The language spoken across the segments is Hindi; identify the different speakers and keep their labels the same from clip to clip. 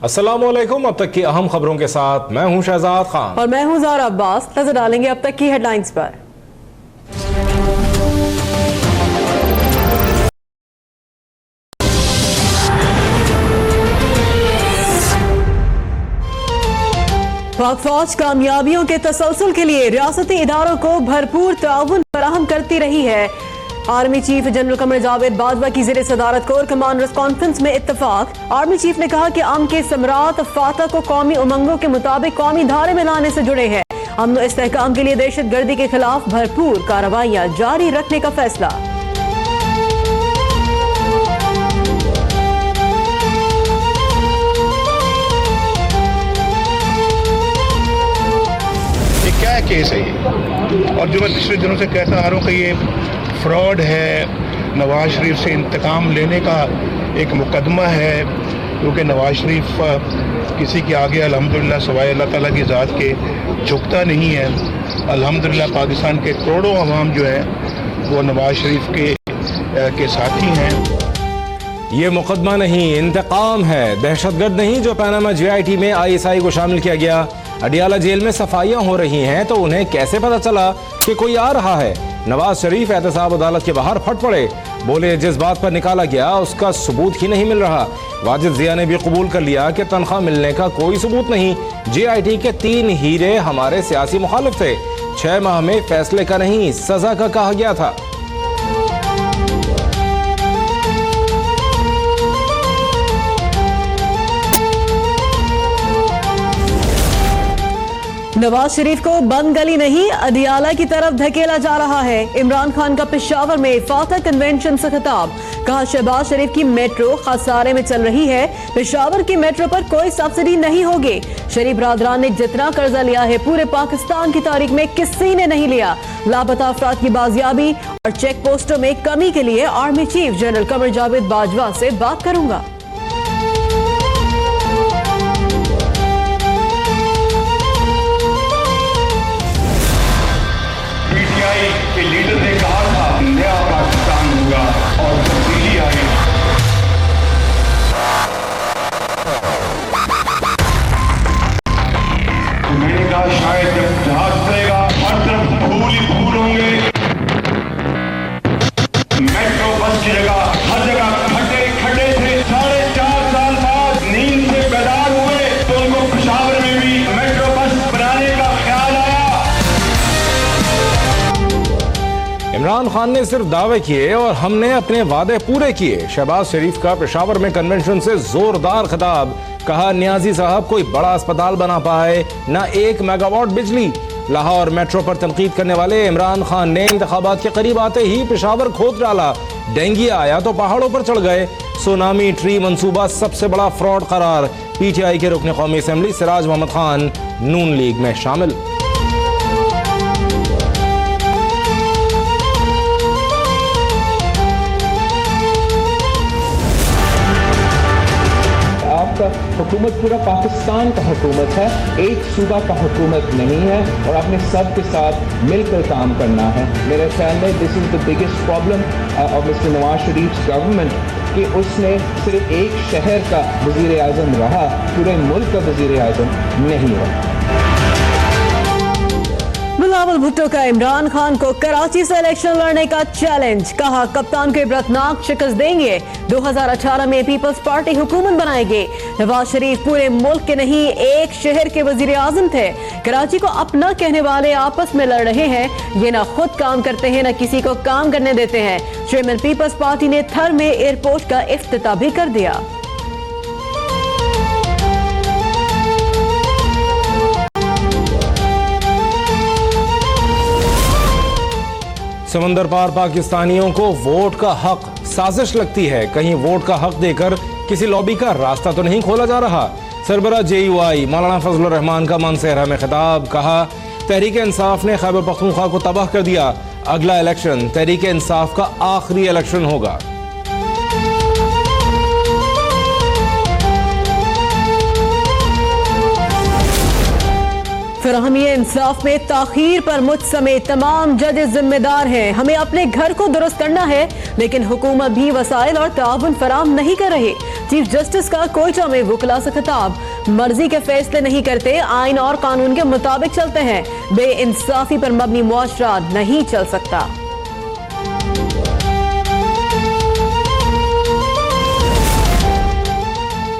Speaker 1: अस्सलामुअलैकुम। अब तक की अहम खबरों के साथ मैं हूं शहजाद खान
Speaker 2: और मैं हूं ज़ारा अब्बास। नजर डालेंगे अब तक की हेडलाइंस पर। पाक फौज कामयाबियों के तसलसल के लिए रियासती इदारों को भरपूर ताउन फराहम करती रही है। Army chief general Qamar Javed Bajwa की ज़ेरे सदारत कोर कमांडर्स कॉन्फ्रेंस में इत्तफाक। आर्मी चीफ ने कहा कि अमन के समरात फातह को कौमी उमंगों के मुताबिक कौमी धारे में लाने से जुड़े हैं। अमन इस्तेहकाम के लिए दहशत गर्दी के खिलाफ भरपूर कार्रवाइयां जारी रखने का फैसला।
Speaker 3: क्या केस है ये, और जो मैं पिछले दिनों से कहता आ रहा हूँ कि ये फ्रॉड है, नवाज शरीफ से इंतकाम लेने का एक मुकदमा है, क्योंकि नवाज शरीफ किसी के आगे अल्हम्दुलिल्लाह सवाए अल्लाह ताला की ज़ात के झुकता नहीं है। अल्हम्दुलिल्लाह पाकिस्तान के करोड़ों अवाम जो है वो नवाज शरीफ के साथी हैं।
Speaker 1: ये मुकदमा नहीं, इंतकाम है। दहशतगर्द नहीं जो पनामा JIT में ISI को शामिल किया गया। अडियाला जेल में सफाइयां हो रही हैं तो उन्हें कैसे पता चला कि कोई आ रहा है? नवाज शरीफ एहतसाब अदालत के बाहर फट पड़े, बोले जिस बात पर निकाला गया उसका सबूत ही नहीं मिल रहा। वाजिद जिया ने भी कबूल कर लिया कि तनख्वाह मिलने का कोई सबूत नहीं। JIT के 3 हीरे हमारे सियासी मुखालिफ थे। 6 माह में फैसले का नहीं सजा का कहा गया था।
Speaker 2: नवाज शरीफ को बंद गली नहीं अदियाला की तरफ धकेला जा रहा है। इमरान खान का पेशावर में फातह कन्वेंशन से खिताब। कहा शहबाज शरीफ की मेट्रो खसारे में चल रही है, पेशावर की मेट्रो पर कोई सब्सिडी नहीं होगी। शरीफ बरादरान ने जितना कर्जा लिया है पूरे पाकिस्तान की तारीख में किसी ने नहीं लिया। लापता अफराद की बाजियाबी और चेक पोस्टों में कमी के लिए army chief general Qamar Javed Bajwa से बात करूंगा।
Speaker 4: के लीडर ने कहा था नया पाकिस्तान होगा और तब्दीली आई। तो मैंने कहा शायद जब जहाज चलेगा हर तरफ फूल ही फूल होंगे, मेट्रो बस की जगह हर जगह खड्डे खड्डे थे। 4.5 साल बाद नींद से बेदार हुए तो उनको पेशावर में भी मेट्रो बस बनाने का ख्याल आया।
Speaker 1: इमरान खान ने सिर्फ दावे किए और हमने अपने वादे पूरे किए। शहबाज शरीफ का पेशावर में कन्वेंशन से जोरदार खिताब। कहा नियाजी साहब कोई बड़ा अस्पताल बना पाए ना 1 मेगावाट बिजली। लाहौर मेट्रो पर तनकीद करने वाले इमरान खान ने इंतखाबात के करीब आते ही पेशावर खोद डाला। डेंगू आया तो पहाड़ों पर चढ़ गए। सुनामी ट्री मंसूबा सबसे बड़ा फ्रॉड करार। PTI के रुकने कौमी असेंबली सिराज मोहम्मद खान नून लीग में शामिल।
Speaker 5: हुकूमत पूरा पाकिस्तान का हुकूमत है, एक सूबा का हुकूमत नहीं है और आपने सब के साथ मिलकर काम करना है। मेरे ख्याल में this is the biggest problem of mister Nawaz Sharif government कि उसने सिर्फ एक शहर का वज़ीर आज़म रहा, पूरे मुल्क का वज़ीर आज़म नहीं रहा।
Speaker 2: बिलावल भुट्टो का इमरान खान को कराची से इलेक्शन लड़ने का चैलेंज। कहा कप्तान को इबरतनाक शिकस्त देंगे, 2018 में पीपल्स पार्टी हुकूमत बनाएंगे। नवाज शरीफ पूरे मुल्क के नहीं एक शहर के वजीर आजम थे। कराची को अपना कहने वाले आपस में लड़ रहे हैं। ये ना खुद काम करते हैं ना किसी को काम करने देते हैं। चेयरमैन पीपल्स पार्टी ने थर में एयरपोर्ट का इफ्तिताह भी कर दिया।
Speaker 1: समंदर पार पाकिस्तानियों को वोट का हक साजिश लगती है। कहीं वोट का हक देकर किसी लॉबी का रास्ता तो नहीं खोला जा रहा। सरबरा JUI मौलाना फजलुर रहमान का मानसेहरा में खिताब। कहा तहरीक इंसाफ ने खैबर पख्तूनख्वा को तबाह कर दिया। अगला इलेक्शन तहरीक इंसाफ का आखिरी इलेक्शन होगा।
Speaker 2: फराहमी इंसाफ में ताखीर पर मुझ समेत तमाम जजेस जिम्मेदार हैं। हमें अपने घर को दुरुस्त करना है लेकिन हुकूमत भी वसाइल और ताउन फराहम नहीं कर रही। चीफ जस्टिस का कोयटा में वकला से खिताब, मर्जी के फैसले नहीं करते, आइन और कानून के मुताबिक चलते हैं, बेइंसाफी पर मबनी मुआशरा नहीं चल सकता।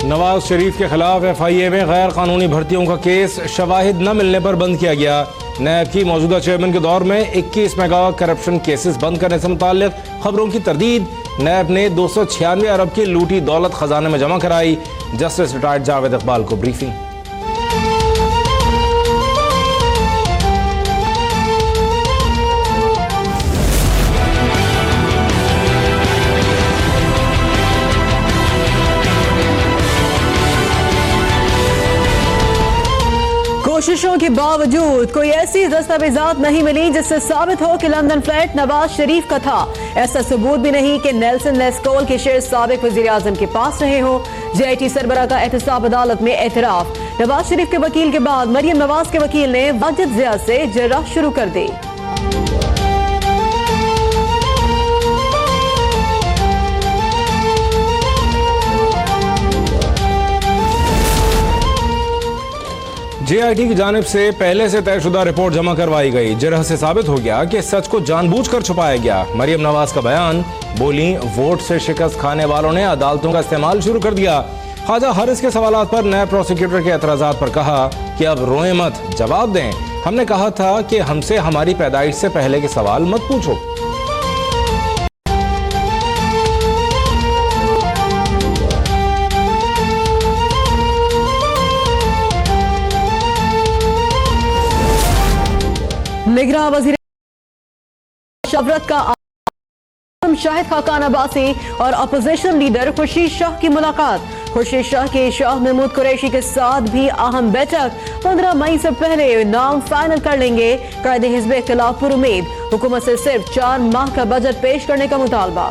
Speaker 1: नवाज शरीफ के खिलाफ FIA में गैर कानूनी भर्तियों का केस शवाहिद न मिलने पर बंद किया गया। नैब की मौजूदा चेयरमैन के दौर में 21 मेगा करप्शन केसेस बंद करने से मुताल्लिक खबरों की तरदीद। नैब ने 296 अरब की लूटी दौलत खजाने में जमा कराई। जस्टिस रिटायर्ड जावेद इकबाल को ब्रीफिंग।
Speaker 2: कोशिशों के बावजूद कोई ऐसी दस्तावेजात नहीं मिली जिससे साबित हो कि लंदन फ्लैट नवाज शरीफ का था। ऐसा सबूत भी नहीं कि नेल्सन लेस्कोल के शेयर साबिक वजीर आजम के पास रहे हो। JIT सरबरा का एहतसाब अदालत में एतराफ। नवाज शरीफ के वकील के बाद मरियम नवाज के वकील ने वाजिद जिया से जर्राह शुरू कर दी।
Speaker 1: JIT की जानिब से पहले से तयशुदा रिपोर्ट जमा करवाई गई। जरह से साबित हो गया कि सच को जानबूझकर छुपाया गया। मरियम नवाज का बयान, बोली वोट से शिकस्त खाने वालों ने अदालतों का इस्तेमाल शुरू कर दिया। ख्वाजा हारिस के सवालात पर नए प्रोसिक्यूटर के एतराजात पर कहा कि अब रोए मत, जवाब दें। हमने कहा था कि हमसे हमारी पैदाइश से पहले के सवाल मत पूछो।
Speaker 2: निगरान वजीर शवरत का शाहिद खाकान अब्बासी और अपोजिशन लीडर खुर्शीद शाह की मुलाकात। खुर्शीद शाह के शाह महमूद कुरैशी के साथ भी अहम बैठक। 15 मई से पहले नाम फाइनल कर लेंगे। कायदे हिज़्ब इख्तिलाफ पर उम्मीद। हुकूमत से सिर्फ 4 माह का बजट पेश करने का मुतालबा।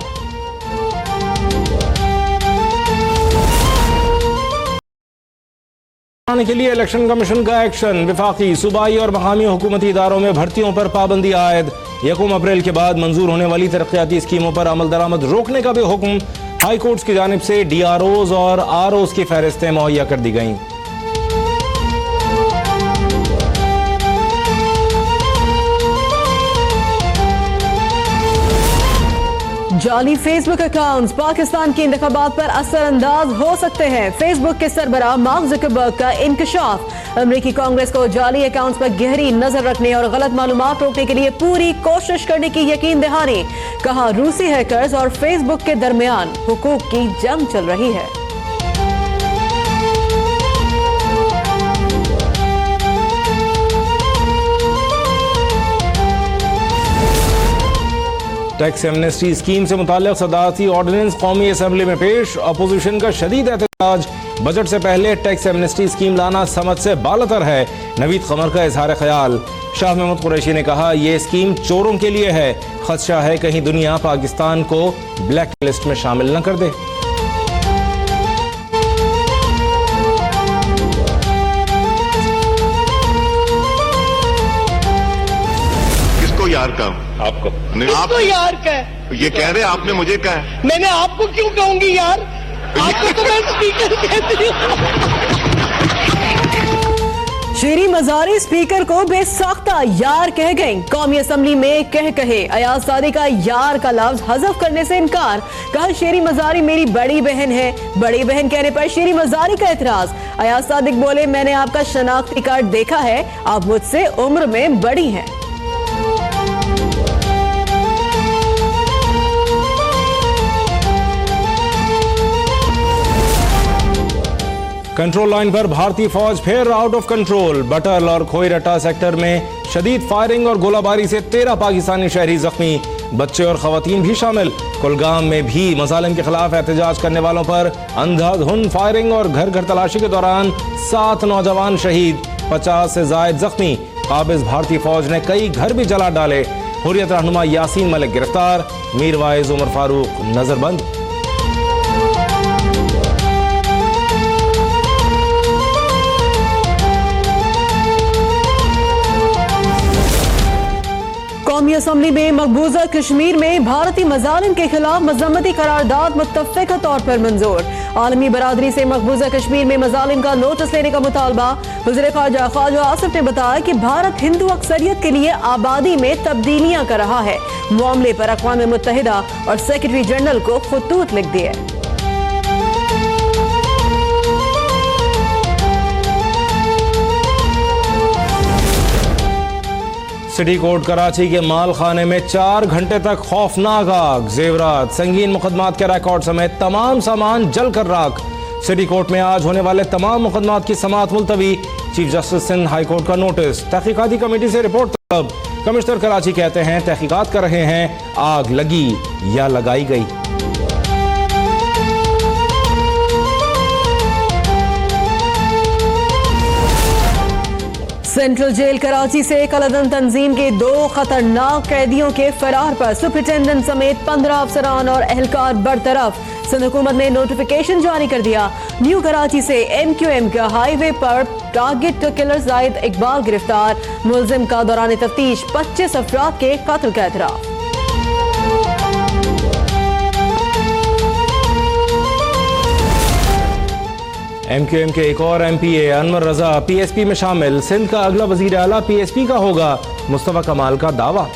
Speaker 1: के लिए इलेक्शन कमीशन का एक्शन। विफाकी, सूबाई और मकामी हुकूमती इदारों में भर्तियों पर पाबंदी आयद। 1 अप्रैल के बाद मंजूर होने वाली तरक्याती स्कीमों पर अमल दरामद रोकने का भी हुक्म। हाई कोर्ट्स की जानिब से DROs और ROs की फहरिस्तें मुहैया कर दी गईं।
Speaker 2: जाली फेसबुक अकाउंट्स पाकिस्तान के इंतखाबात पर असरअंदाज हो सकते हैं। फेसबुक के सरबराह मार्क ज़ुकरबर्ग का इंकशाफ। अमेरिकी कांग्रेस को जाली अकाउंट्स पर गहरी नजर रखने और गलत मालूमात रोकने के लिए पूरी कोशिश करने की यकीन दहानी। कहा रूसी हैकर्स और फेसबुक के दरमियान हुकूक की जंग चल रही है।
Speaker 1: टैक्स एमनेस्टी स्कीम से मुताल्लिक सदारती ऑर्डिनेंस कौमी असम्बली में पेश। अपोजिशन का शदीद एहतजाज। बजट से पहले टैक्स एमनेस्टी स्कीम लाना समझ से बालतर है। नवीद कमर का इजहार ख्याल। शाह महमूद कुरैशी ने कहा यह स्कीम चोरों के लिए है। खदशा है कहीं दुनिया पाकिस्तान को ब्लैक लिस्ट में शामिल न कर दे।
Speaker 6: किसको यार का?
Speaker 7: आपको
Speaker 6: आपको
Speaker 7: यार का?
Speaker 6: ये कह रहे आपने मुझे कहा।
Speaker 7: मैंने आपको क्यों कहूंगी यार? आपको तो मैं स्पीकर कहती हूँ।
Speaker 2: शेरी मजारी स्पीकर को बेसाख्ता यार कह गई। कौमी असम्बली में कहे अयाज सादी का यार का लफ्ज हज़फ करने से इनकार। कहा शेरी मजारी मेरी बड़ी बहन है। बड़ी बहन कहने पर शेरी मजारी का एतराज। अयाज सादिक बोले मैंने आपका शनाख्ती कार्ड देखा है, आप मुझसे उम्र में बड़ी हैं।
Speaker 1: कंट्रोल लाइन पर भारतीय फौज फिर आउट ऑफ कंट्रोल। बटल और खोईरट्टा सेक्टर में शदीद फायरिंग और गोलाबारी से 13 पाकिस्तानी शहरी जख्मी, बच्चे और खवातीन भी शामिल। कुलगाम में भी मसालिम के खिलाफ एहतजाज करने वालों पर अंधाधुंध फायरिंग और घर घर तलाशी के दौरान 7 नौजवान शहीद, 50 से जायद जख्मी। काबिज भारतीय फौज ने कई घर भी जला डाले। हुर्रियत रहनुमा यासीन मलिक गिरफ्तार। मीरवाइज उमर फारूक नजरबंद।
Speaker 2: कौमी असम्बली में मकबूजा कश्मीर में भारतीय मजालिम के खिलाफ मजम्मती करारदाद मुत्तफ़िक़ा तौर पर मंजूर। आलमी बरादरी से मकबूजा कश्मीर में मजालिम का नोटिस लेने का मुतालबा। वज़ीर ख़ारजा आसिफ ने बताया कि भारत हिंदू अक्सरियत के लिए आबादी में तब्दीलियां कर रहा है। मामले पर अक़वाम मुत्तहिदा और सेक्रेटरी जनरल को खतूत लिख दिए।
Speaker 1: सिटी कोर्ट कराची के माल खाने में 4 घंटे तक खौफनाक आग, जेवरात, संगीन मुकदमात के रिकॉर्ड समेत तमाम सामान जलकर राख। सिटी कोर्ट में आज होने वाले तमाम मुकदमात की समाअत मुलतवी। Chief justice Sindh high court का नोटिस। तहकीकाती कमेटी से रिपोर्ट तलब। कमिश्नर कराची कहते हैं तहकीकात कर रहे हैं, आग लगी या लगाई गई।
Speaker 2: सेंट्रल जेल कराची से कलदन तंजीम के 2 खतरनाक कैदियों के फरार पर सुपरिटेंडेंट समेत 15 अफसरान और एहलकार बरतरफ। सिंध हुकूमत ने नोटिफिकेशन जारी कर दिया। न्यू कराची से MQM का हाईवे पर टारगेट किलर जाहिद इकबाल गिरफ्तार। मुलजिम का दौरान तफ्तीश 25 अफराद के कत्ल का एतराफ।
Speaker 1: MQM के एक और MPA अनवर रजा PSP में शामिल। सिंध का अगला वजीर आला PSP का होगा, मुस्तफा कमाल का दावा।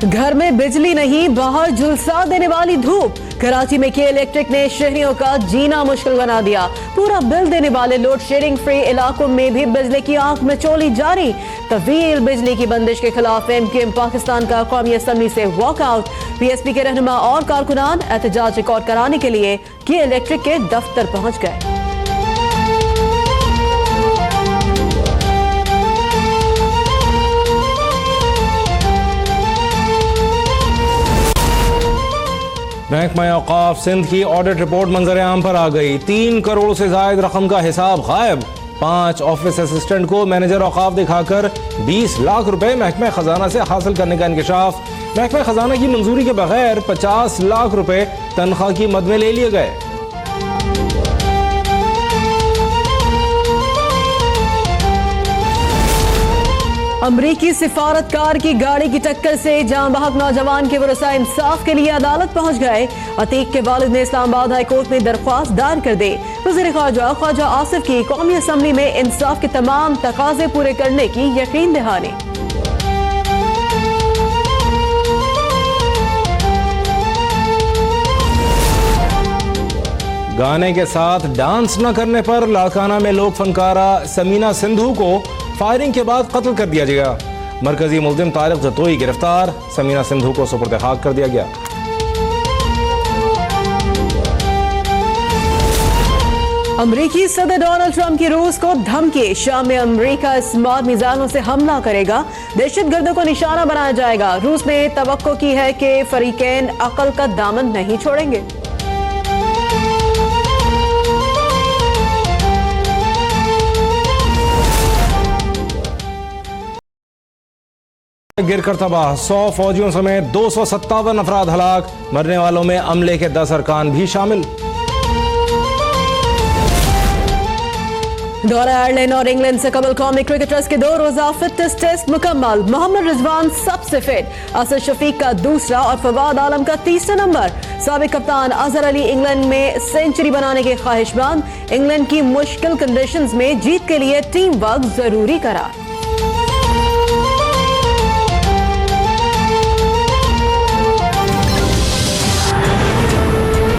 Speaker 2: घर में बिजली नहीं, बाहर झुलसा देने वाली धूप। कराची में के इलेक्ट्रिक ने शहरियों का जीना मुश्किल बना दिया। पूरा बिल देने वाले लोड शेडिंग फ्री इलाकों में भी बिजली की आंख मचोली जारी। तवील बिजली की बंदिश के खिलाफ MQM पाकिस्तान का कौमी असम्बली से वॉकआउट। PSP के रहनुमा और कारकुनान एहतजाज रिकॉर्ड कराने के लिए के इलेक्ट्रिक के दफ्तर पहुंच गए।
Speaker 1: महकमा औकाफ सिंध की ऑडिट रिपोर्ट मंजर आम पर आ गई। 3 करोड़ से जायद रकम का हिसाब गायब। 5 ऑफिस असिस्टेंट को मैनेजर औकाफ दिखाकर 20 लाख रुपए महकमा खजाना से हासिल करने का इंकशाफ। महकमा खजाना की मंजूरी के बगैर 50 लाख रुपए तनख्वाह की मद में ले लिए गए।
Speaker 2: अमरीकी सिफारतकार की गाड़ी की टक्कर से जान बहक नौजवान के वरसा इंसाफ के लिए अदालत पहुंच गए। अतीक के वालिद ने इस्लामाबाद हाई कोर्ट में दरख्वास्त दायर कर दी। वज़ीर ख़ारजा आसिफ की कौमी असम्बली में इंसाफ के तमाम तकाजे पूरे करने की यकीन दहानी।
Speaker 1: गाने के साथ डांस न करने पर लाड़काना में लोक फनकारा समीना सिंधु को फायरिंग के बाद कत्ल कर दिया गया। मरकजी मुल्जिम तारिक जतोई गिरफ्तार। समीना सिंधु को सुपुर्द खाक कर दिया गया।
Speaker 2: अमरीकी सदर डोनाल्ड ट्रंप की रूस को धमकी। शाम में अमरीका स्मार्ट मिसाइलों से हमला करेगा। दहशतगर्दों को निशाना बनाया जाएगा। रूस ने तवक्को की है कि फरीकैन अकल का दामन नहीं छोड़ेंगे।
Speaker 1: गिरकर तबाह, 100 फौजियों समेत 257 अफराद हलाक। मरने वालों में अमले के 10 अरकान भी शामिल।
Speaker 2: दौरा आयरलैंड और इंग्लैंड से कबल कौमी क्रिकेटर्स के 2 रोजा फिटनेस टेस्ट मुकम्मल। मोहम्मद रिजवान सबसे फिट, असद शफीक का दूसरा और फवाद आलम का तीसरा नंबर। साबिक कप्तान अजहर अली इंग्लैंड में सेंचुरी बनाने के ख्वाहिशमंद। इंग्लैंड की मुश्किल कंडीशंस में जीत के लिए टीम वर्क जरूरी करार।